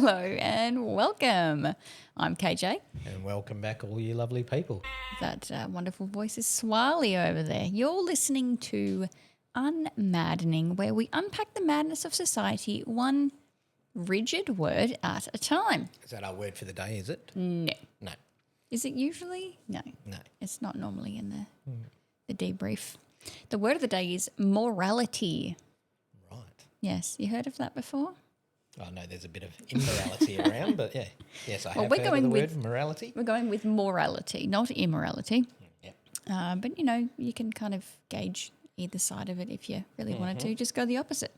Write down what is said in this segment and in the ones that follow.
Hello and welcome. I'm KJ. And welcome back, all you lovely people. That wonderful voice is Swiley over there. You're listening to UnMaddening, where we unpack the madness of society one rigid word at a time. Is that our word for the day, is it? No. No. Is it usually? No. No. It's not normally in the debrief. The word of the day is morality. Right. Yes. You heard of that before? I know there's a bit of immorality around, but yeah. Yes, I have we're heard going of the with word morality. We're going with morality, not immorality. Yep. But, you can kind of gauge either side of it if you really wanted to. Just go the opposite.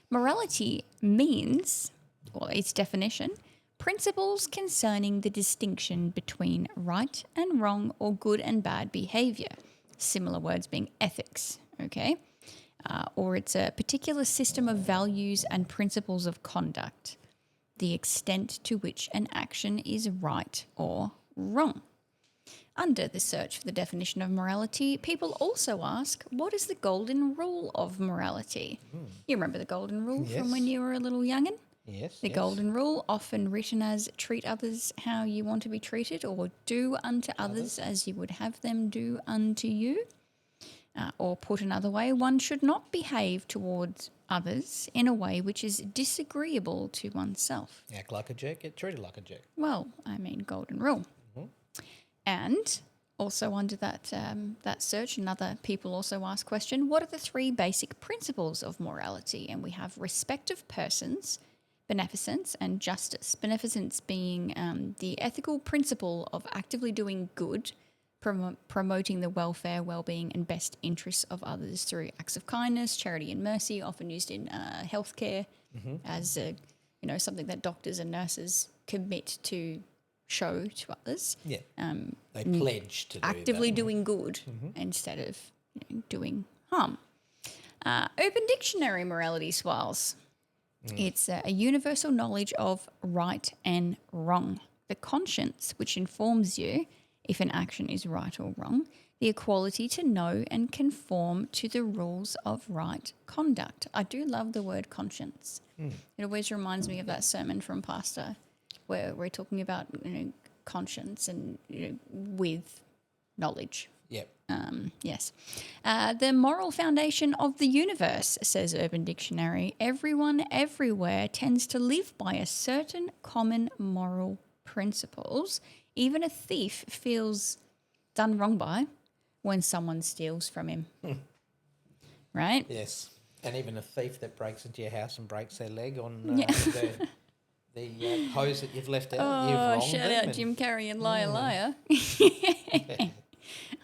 Morality means, or its definition, principles concerning the distinction between right and wrong or good and bad behaviour. Similar words being ethics, okay? Or it's a particular system of values and principles of conduct, the extent to which an action is right or wrong. Under the search for the definition of morality, people also ask, what is the golden rule of morality? You remember the golden rule from when you were a little young'un? Yes. The golden rule, often written as treat others how you want to be treated or do unto others as you would have them do unto you. Or put another way, one should not behave towards others in a way which is disagreeable to oneself. Act like a jerk, get treated like a jerk. Well, golden rule. And also under that search, another people also ask question, what are the three basic principles of morality? And we have respect of persons, beneficence and justice. Beneficence being the ethical principle of actively doing good, promoting the welfare, well-being and best interests of others through acts of kindness, charity and mercy, often used in healthcare as something that doctors and nurses commit to show to others. Yeah. They pledge to actively do that. doing good instead of doing harm. Open Dictionary morality swirls. It's a universal knowledge of right and wrong. The conscience, which informs you if an action is right or wrong, the equality to know and conform to the rules of right conduct. I do love the word conscience. It always reminds me of that sermon from Pastor where we're talking about conscience and with knowledge. Yep. Yes. The moral foundation of the universe, says Urban Dictionary. Everyone everywhere tends to live by a certain common moral principles. Even a thief feels done wrong by when someone steals from him. Right? Yes. And even a thief that breaks into your house and breaks their leg on the hose that you've left out, you've wronged shout them. out Jim Carrey and Liar Liar.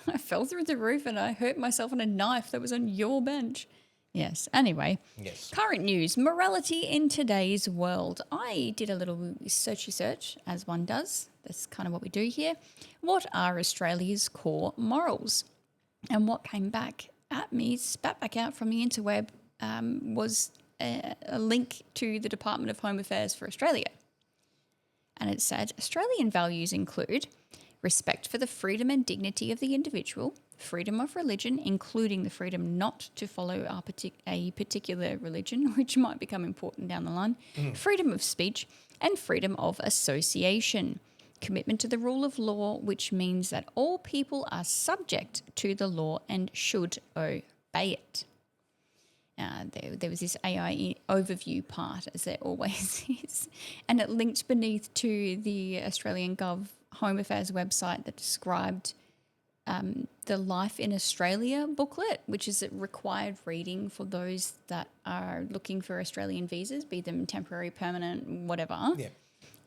I fell through the roof and I hurt myself on a knife that was on your bench. Yes. Anyway, current news, morality in today's world. I did a little searchy search, as one does. That's kind of what we do here. What are Australia's core morals? And what came back at me, spat back out from the interweb, was a link to the Department of Home Affairs for Australia. And it said, Australian values include respect for the freedom and dignity of the individual, freedom of religion, including the freedom not to follow a particular religion, which might become important down the line, freedom of speech, and freedom of association. Commitment to the rule of law, which means that all people are subject to the law and should obey it. There was this AI overview part, as there always is, and it linked beneath to the Australian Gov Home Affairs website that described the Life in Australia booklet, which is a required reading for those that are looking for Australian visas, be them temporary, permanent, whatever. Yeah.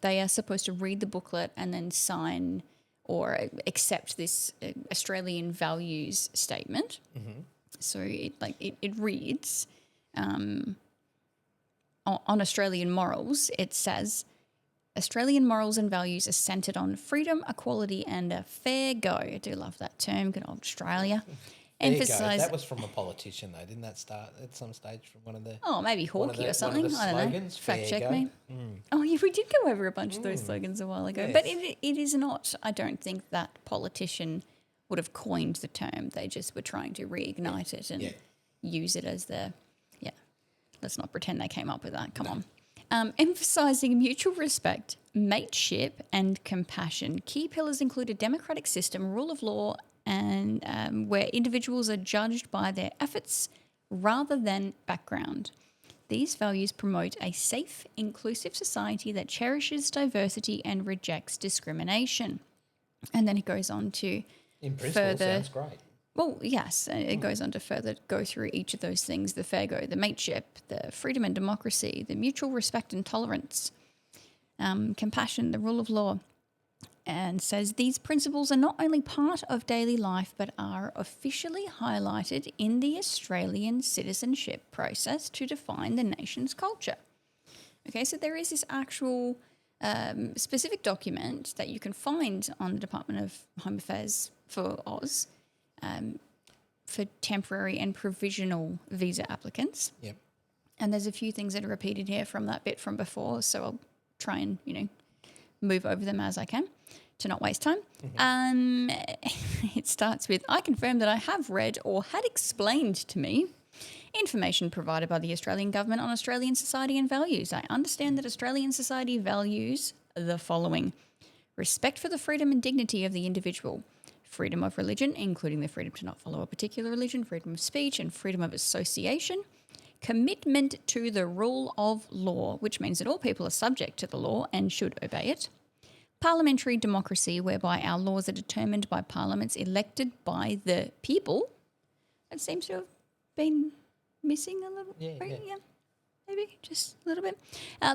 They are supposed to read the booklet and then sign or accept this Australian values statement. So it reads on Australian morals, it says, Australian morals and values are centred on freedom, equality and a fair go. I do love that term, good old Australia. Emphasise. That was from a politician though, didn't that start at some stage from one of the... Oh, maybe Hawkeye or something, I don't know. Fact check me. Oh, yeah, we did go over a bunch of those slogans a while ago. Yes. But it is not, I don't think that politician would have coined the term. They just were trying to reignite it and use it as let's not pretend they came up with that. Come on. Emphasising mutual respect, mateship and compassion. Key pillars include a democratic system, rule of law, and where individuals are judged by their efforts rather than background. These values promote a safe, inclusive society that cherishes diversity and rejects discrimination. And then it goes on to in principle, further. sounds great. Well, yes, it goes on to further go through each of those things: the fair go, the mateship, the freedom and democracy, the mutual respect and tolerance, compassion, the rule of law, and says these principles are not only part of daily life but are officially highlighted in the Australian citizenship process to define the nation's culture. Okay, so there is this actual specific document that you can find on the Department of Home Affairs for Oz for temporary and provisional visa applicants. Yep. And there's a few things that are repeated here from that bit from before, so I'll try and, move over them as I can to not waste time. Mm-hmm. It starts with, I confirm that I have read or had explained to me information provided by the Australian government on Australian society and values. I understand that Australian society values the following: respect for the freedom and dignity of the individual, freedom of religion, including the freedom to not follow a particular religion, freedom of speech and freedom of association, commitment to the rule of law, which means that all people are subject to the law and should obey it, parliamentary democracy, whereby our laws are determined by parliaments elected by the people. That seems to have been missing a little. Yeah, maybe just a little bit.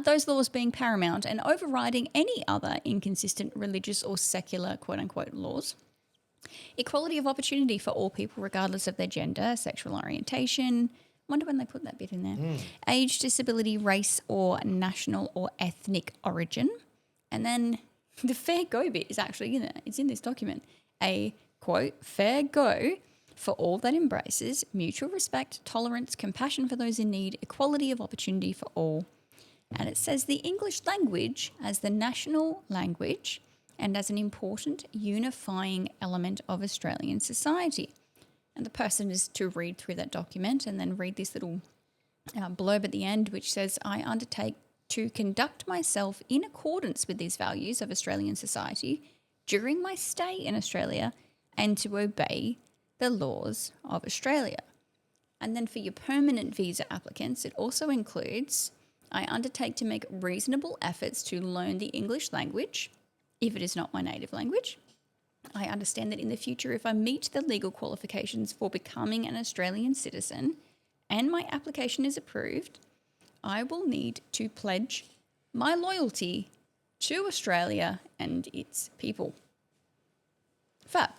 Those laws being paramount and overriding any other inconsistent religious or secular quote-unquote laws. Equality of opportunity for all people regardless of their gender, sexual orientation. Wonder when they put that bit in there. Age, disability, race or national or ethnic origin. And then the fair go bit is actually in there. It's in this document. A, quote, fair go for all that embraces mutual respect, tolerance, compassion for those in need, equality of opportunity for all. And it says the English language as the national language and as an important unifying element of Australian society. And the person is to read through that document and then read this little blurb at the end, which says, I undertake to conduct myself in accordance with these values of Australian society during my stay in Australia and to obey the laws of Australia. And then for your permanent visa applicants, it also includes, I undertake to make reasonable efforts to learn the English language, if it is not my native language. I understand that in the future, if I meet the legal qualifications for becoming an Australian citizen and my application is approved, I will need to pledge my loyalty to Australia and its people. Fab.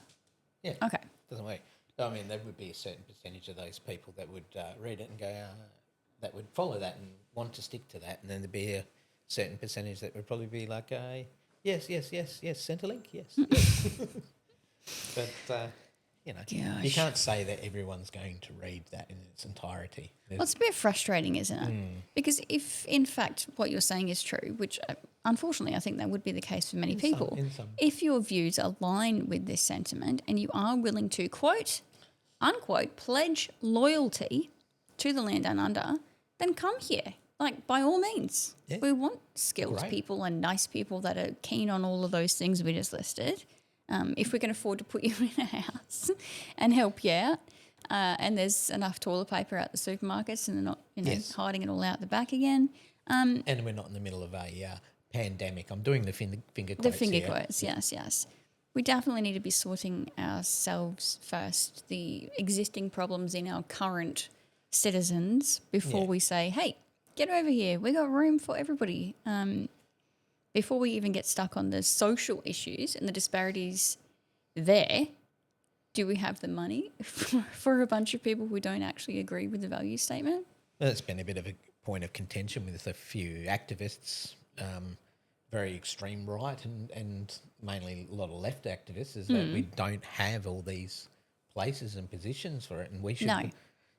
Yeah. Okay. Doesn't work. I mean, there would be a certain percentage of those people that would read it and go, that would follow that and want to stick to that. And then there'd be a certain percentage that would probably be like, yes, Centrelink, yes. But, Gosh. you can't say that everyone's going to read that in its entirety. Well, it's a bit frustrating, isn't it? Because if, in fact, what you're saying is true, which unfortunately I think that would be the case for many people, if your views align with this sentiment and you are willing to, quote, unquote, pledge loyalty to the land down under, then come here. Like, by all means. Yeah. We want skilled people and nice people that are keen on all of those things we just listed. If we can afford to put you in a house and help you out, and there's enough toilet paper at the supermarkets and they're not, hiding it all out the back again. And we're not in the middle of a pandemic. I'm doing the finger quotes. The finger quotes, yes. We definitely need to be sorting ourselves first, the existing problems in our current citizens, before we say, hey, get over here. We got room for everybody. Before we even get stuck on the social issues and the disparities there, do we have the money for a bunch of people who don't actually agree with the value statement? Well, it's been a bit of a point of contention with a few activists, very extreme right and mainly a lot of left activists, is that we don't have all these places and positions for it. And we should,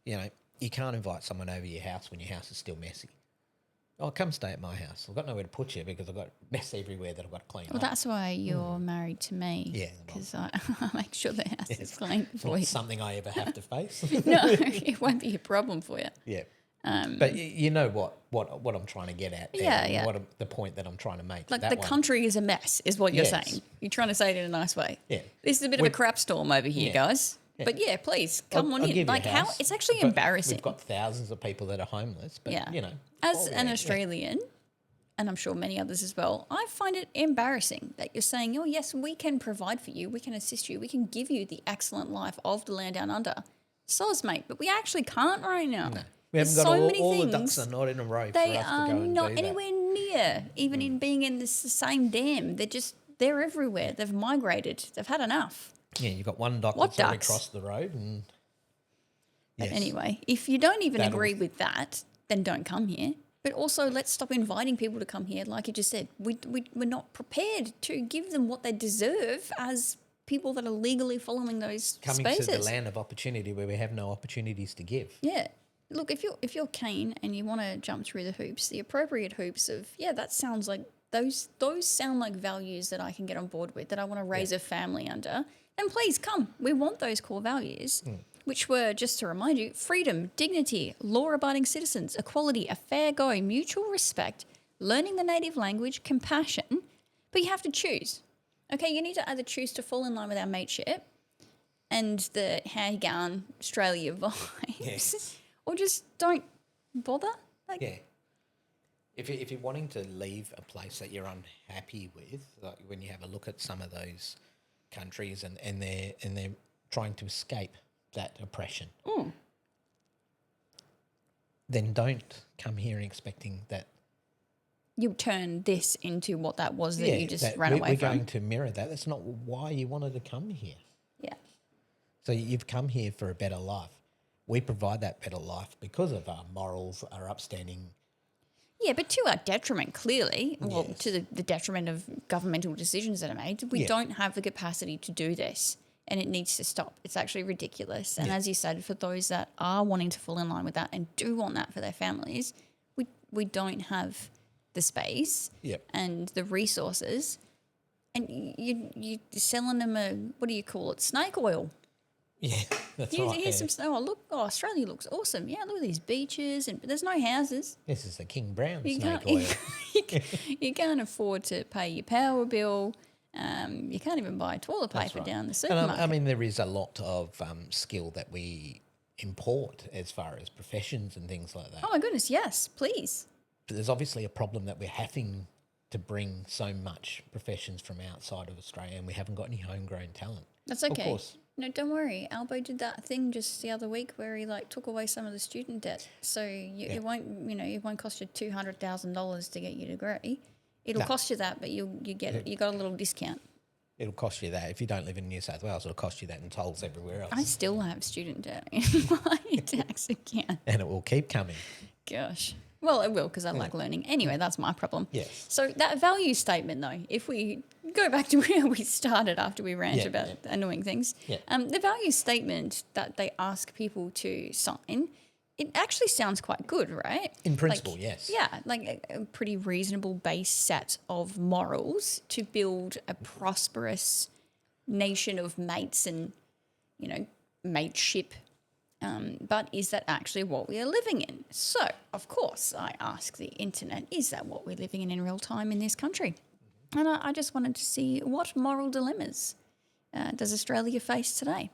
you can't invite someone over your house when your house is still messy. Oh, come stay at my house. I've got nowhere to put you because I've got mess everywhere that I've got to clean up. Well, that's why you're married to me. Yeah. Because I make sure the house is clean for you. Not something I ever have to face. No, it won't be a problem for you. Yeah. But you know what I'm trying to get at there. Yeah, yeah. The point that I'm trying to make. Like that the one. country is a mess, is what you're Yes. saying. You're trying to say it in a nice way. Yeah. This is a bit of a crap storm over here, guys. Yeah. But yeah, please come on I'll in. give you Like a how house, it's actually but embarrassing. We've got thousands of people that are homeless, but Yeah. you know, As an Australian, and I'm sure many others as well, I find it embarrassing that you're saying, oh, yes, we can provide for you, we can assist you, we can give you the excellent life of the land down under. Soz, mate, but we actually can't right now. No. We haven't got all the ducks are not in a row for us to go and do that. They are not anywhere near even in being in this same dam. They're everywhere. They've migrated. They've had enough. Yeah, you've got one duck What that's already ducks? crossed the road. And But anyway, if you don't even agree with that, then don't come here. But also, let's stop inviting people to come here. Like you just said, we're not prepared to give them what they deserve as people that are legally following those coming spaces. to the land of opportunity where we have no opportunities to give. Yeah. Look, if you're keen and you want to jump through the hoops, the appropriate hoops of, that sounds like those sound like values that I can get on board with, that I want to raise a family under, then please come. We want those core values, which were, just to remind you, freedom, dignity, law-abiding citizens, equality, a fair go, mutual respect, learning the native language, compassion, but you have to choose. Okay, you need to either choose to fall in line with our mateship and the how you going Australia vibes, or just don't bother. If you're wanting to leave a place that you're unhappy with, like when you have a look at some of those countries and they're trying to escape that oppression, then don't come here expecting that you turn this into what that was that you just ran away we're from. We're going to mirror that. That's not why you wanted to come here. Yeah. So you've come here for a better life. We provide that better life because of our morals, our upstanding. Yeah, but to our detriment, clearly, well, to the detriment of governmental decisions that are made, we don't have the capacity to do this, and it needs to stop. It's actually ridiculous. And as you said, for those that are wanting to fall in line with that and do want that for their families, we don't have the space and the resources, and you're selling them what do you call it, snake oil. Yeah, that's right. Here's some snow. Australia looks awesome. Yeah, look at these beaches, and there's no houses. This is the King Brown You snake can't, oil. you can't afford to pay your power bill. You can't even buy toilet paper down the supermarket. And I mean, there is a lot of skill that we import as far as professions and things like that. Oh my goodness, yes, please. But there's obviously a problem that we're having to bring so much professions from outside of Australia, and we haven't got any homegrown talent. That's okay. Of course. No, don't worry. Albo did that thing just the other week where he took away some of the student debt. So it won't cost you $200,000 to get your degree. It'll cost you that, but you got a little discount. It'll cost you that. If you don't live in New South Wales, it'll cost you that in tolls everywhere else. I still have student debt in my tax account. And it will keep coming. Gosh. Well, it will because I like learning. Anyway, that's my problem. Yes. So that value statement, though, if we go back to where we started after we rant about annoying things, the value statement that they ask people to sign, it actually sounds quite good, right? In principle, yes. Yeah, like a pretty reasonable base set of morals to build a prosperous nation of mates and, mateship. But is that actually what we are living in? So, of course, I ask the internet, is that what we're living in real time in this country? And I just wanted to see what moral dilemmas does Australia face today?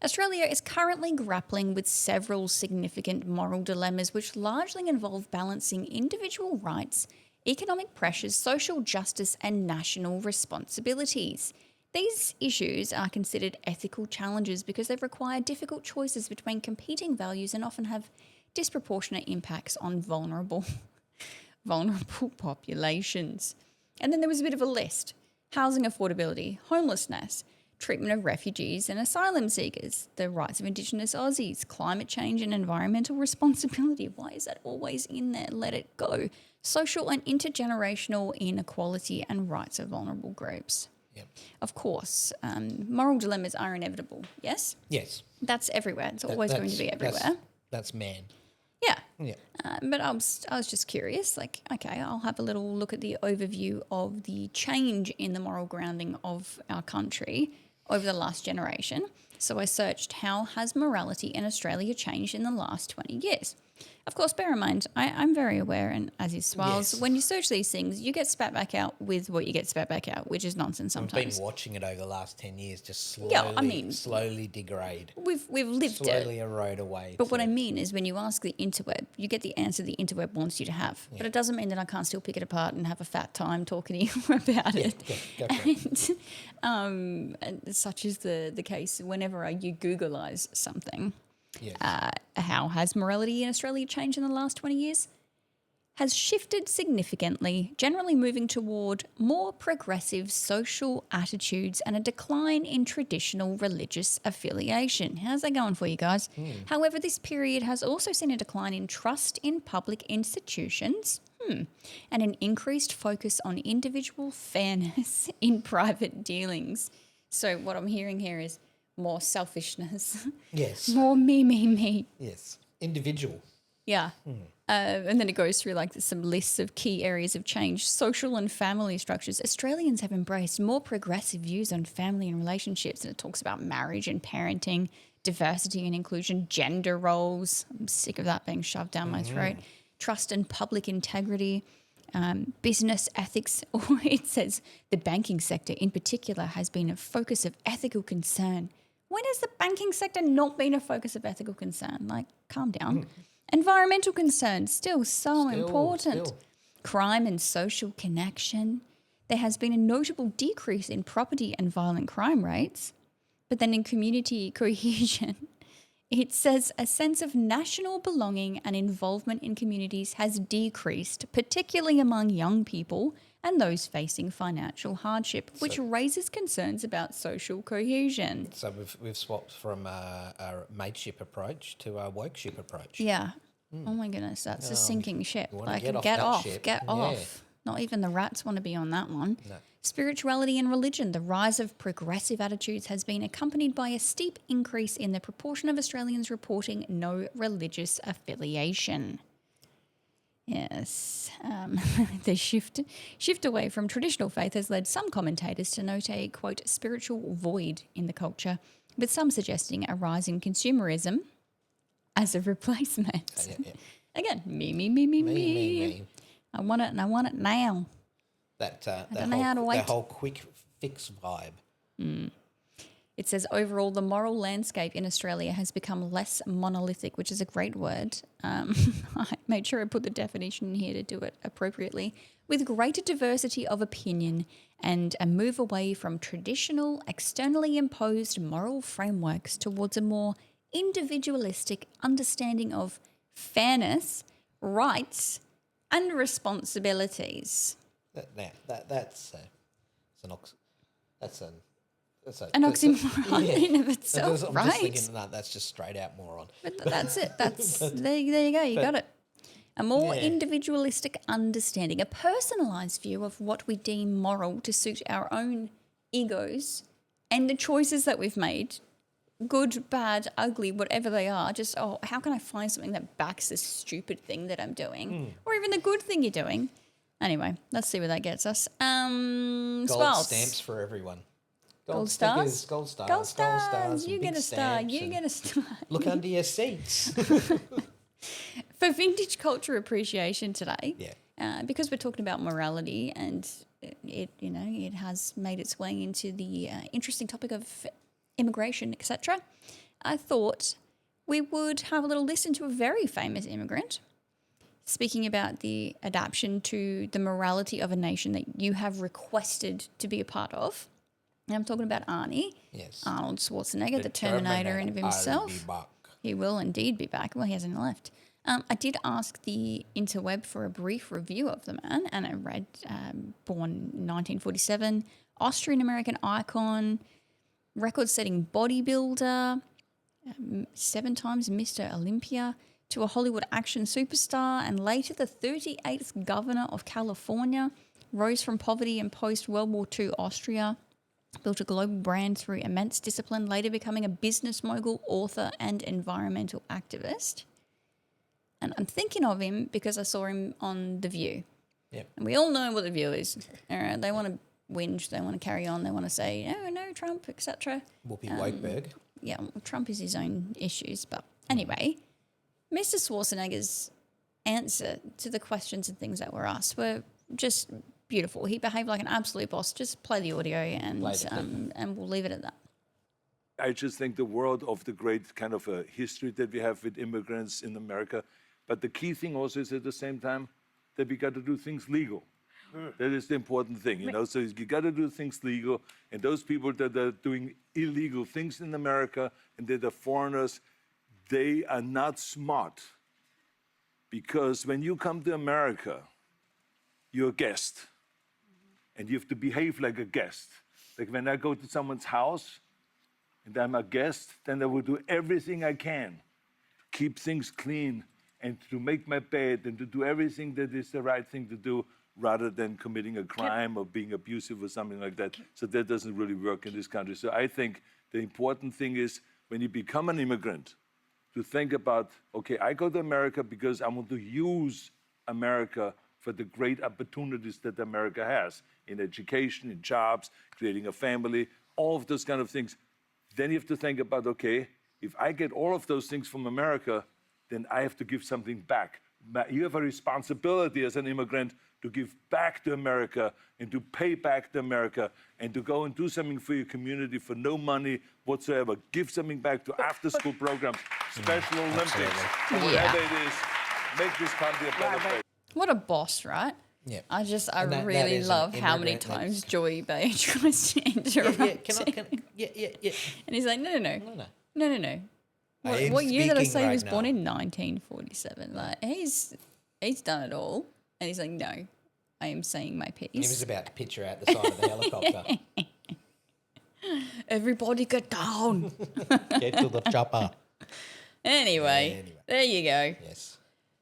Australia is currently grappling with several significant moral dilemmas which largely involve balancing individual rights, economic pressures, social justice and national responsibilities. These issues are considered ethical challenges because they require difficult choices between competing values and often have disproportionate impacts on vulnerable populations. And then there was a bit of a list: housing affordability, homelessness, treatment of refugees and asylum seekers, the rights of Indigenous Aussies, climate change and environmental responsibility. Why is that always in there? Let it go. Social and intergenerational inequality and rights of vulnerable groups. Yep. Of course, moral dilemmas are inevitable, yes? Yes. That's everywhere. It's always going to be everywhere. That's man. Yeah. Yeah. But I was just curious, okay, I'll have a little look at the overview of the change in the moral grounding of our country over the last generation. So I searched, how has morality in Australia changed in the last 20 years? Of course, bear in mind, I'm very aware, and as is Swales, when you search these things, you get spat back out with what you get spat back out, which is nonsense sometimes. I've been watching it over the last 10 years just slowly degrade. We've lived slowly erode away. But what I mean is, when you ask the interweb, you get the answer the interweb wants you to have. Yeah. But it doesn't mean that I can't still pick it apart and have a fat time talking to you about it. Go for it. And such is the case whenever you Googleize something. Yes. How has morality in Australia changed in the last 20 years? Has shifted significantly, generally moving toward more progressive social attitudes and a decline in traditional religious affiliation. How's that going for you guys? However, this period has also seen a decline in trust in public institutions and an increased focus on individual fairness in private dealings. So what I'm hearing here is more selfishness. Yes. More me. Yes. Individual. Yeah. And then it goes through like some lists of key areas of change. Social and family structures. Australians have embraced more progressive views on family and relationships, and it talks about marriage and parenting, diversity and inclusion, gender roles. I'm sick of that being shoved down my throat. Trust and public integrity, business ethics, or it says the banking sector in particular has been a focus of ethical concern. When has the banking sector not been a focus of ethical concern? Like, calm down. Environmental concerns, still so important. Crime and social connection. There has been a notable decrease in property and violent crime rates. But then in community cohesion, it says a sense of national belonging and involvement in communities has decreased, particularly among young people and those facing financial hardship, which raises concerns about social cohesion. So we've swapped from a mateship approach to a wokeship approach. Yeah. Oh my goodness, that's a sinking ship. Like, get off. Not even the rats want to be on that one. No. Spirituality and religion. The rise of progressive attitudes has been accompanied by a steep increase in the proportion of Australians reporting no religious affiliation. Yes. The shift away from traditional faith has led some commentators to note a, quote, spiritual void in the culture, with some suggesting a rise in consumerism as a replacement. Yeah. Again, me. I want it and I want it now. I don't know how to wait. That whole quick fix vibe. It says, overall, the moral landscape in Australia has become less monolithic, which is a great word. I made sure I put the definition in here to do it appropriately. With greater diversity of opinion and a move away from traditional, externally imposed moral frameworks towards a more individualistic understanding of fairness, rights, and responsibilities. That's an oxymoron in of itself, I'm right? just thinking, no, that's just straight out moron. But that's it. There you go. You got it. A more individualistic understanding, a personalised view of what we deem moral to suit our own egos and the choices that we've made, good, bad, ugly, whatever they are. Just, how can I find something that backs this stupid thing that I'm doing, or even the good thing you're doing? Anyway, let's see where that gets us. Gold stamps for everyone. Gold stars? Gold stars. Gold stars. You get a star. You get a star. Look under your seats. For vintage culture appreciation today, because we're talking about morality and it has made its way into the interesting topic of immigration, etc., I thought we would have a little listen to a very famous immigrant speaking about the adaptation to the morality of a nation that you have requested to be a part of. And I'm talking about Arnie. Yes. Arnold Schwarzenegger, the Terminator in of himself. He will indeed be back. Well, he hasn't left. I did ask the interweb for a brief review of the man, and I read born 1947, Austrian-American icon, record-setting bodybuilder, 7 times Mr. Olympia, to a Hollywood action superstar, and later the 38th governor of California, rose from poverty in post-World War II Austria, built a global brand through immense discipline, later becoming a business mogul, author, and environmental activist. And I'm thinking of him because I saw him on The View. Yep. And we all know what The View is. They want to whinge, they want to carry on, they want to say, no, Trump, etc. Whoopi Wakeberg. yeah, well, Trump is his own issues. But anyway, Mr. Schwarzenegger's answer to the questions and things that were asked were just beautiful. He behaved like an absolute boss. Just play the audio and we'll leave it at that. I just think the world of the great kind of a history that we have with immigrants in America. But the key thing also is at the same time that we got to do things legal. That is the important thing, you know. So you got to do things legal. And those people that are doing illegal things in America and that are foreigners, they are not smart. Because when you come to America, you're a guest. And you have to behave like a guest. Like when I go to someone's house and I'm a guest, then I will do everything I can to keep things clean and to make my bed and to do everything that is the right thing to do rather than committing a crime or being abusive or something like that. So that doesn't really work in this country. So I think the important thing is when you become an immigrant, to think about, okay, I go to America because I want to use America for the great opportunities that America has in education, in jobs, creating a family, all of those kind of things. Then you have to think about, okay, if I get all of those things from America, then I have to give something back. You have a responsibility as an immigrant to give back to America and to pay back to America and to go and do something for your community for no money whatsoever. Give something back to after-school programs, Special Olympics, or whatever it is. Make this country a better place. What a boss, right? Yeah. I really love how many times Joy Bay tries to interrupt him. And he's like, no. What year did I say he was born in? 1947. Like he's done it all. And he's like, no, I am saying my piece. He was about to picture out the side of the helicopter. Everybody get down. Get to the chopper. Anyway, there you go. Yes.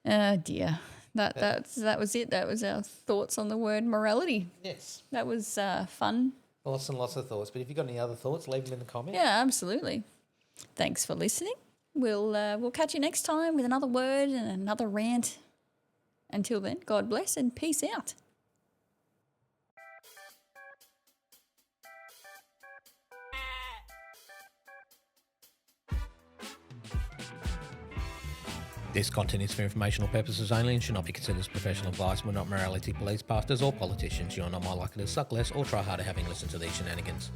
Oh, dear. That was it. That was our thoughts on the word morality. Yes. That was fun. Lots and lots of thoughts. But if you've got any other thoughts, leave them in the comments. Yeah, absolutely. Thanks for listening. We'll catch you next time with another word and another rant. Until then, God bless and peace out. This content is for informational purposes only and should not be considered as professional advice. We're not morality police, pastors or politicians. You're not more likely to suck less or try harder having listened to these shenanigans.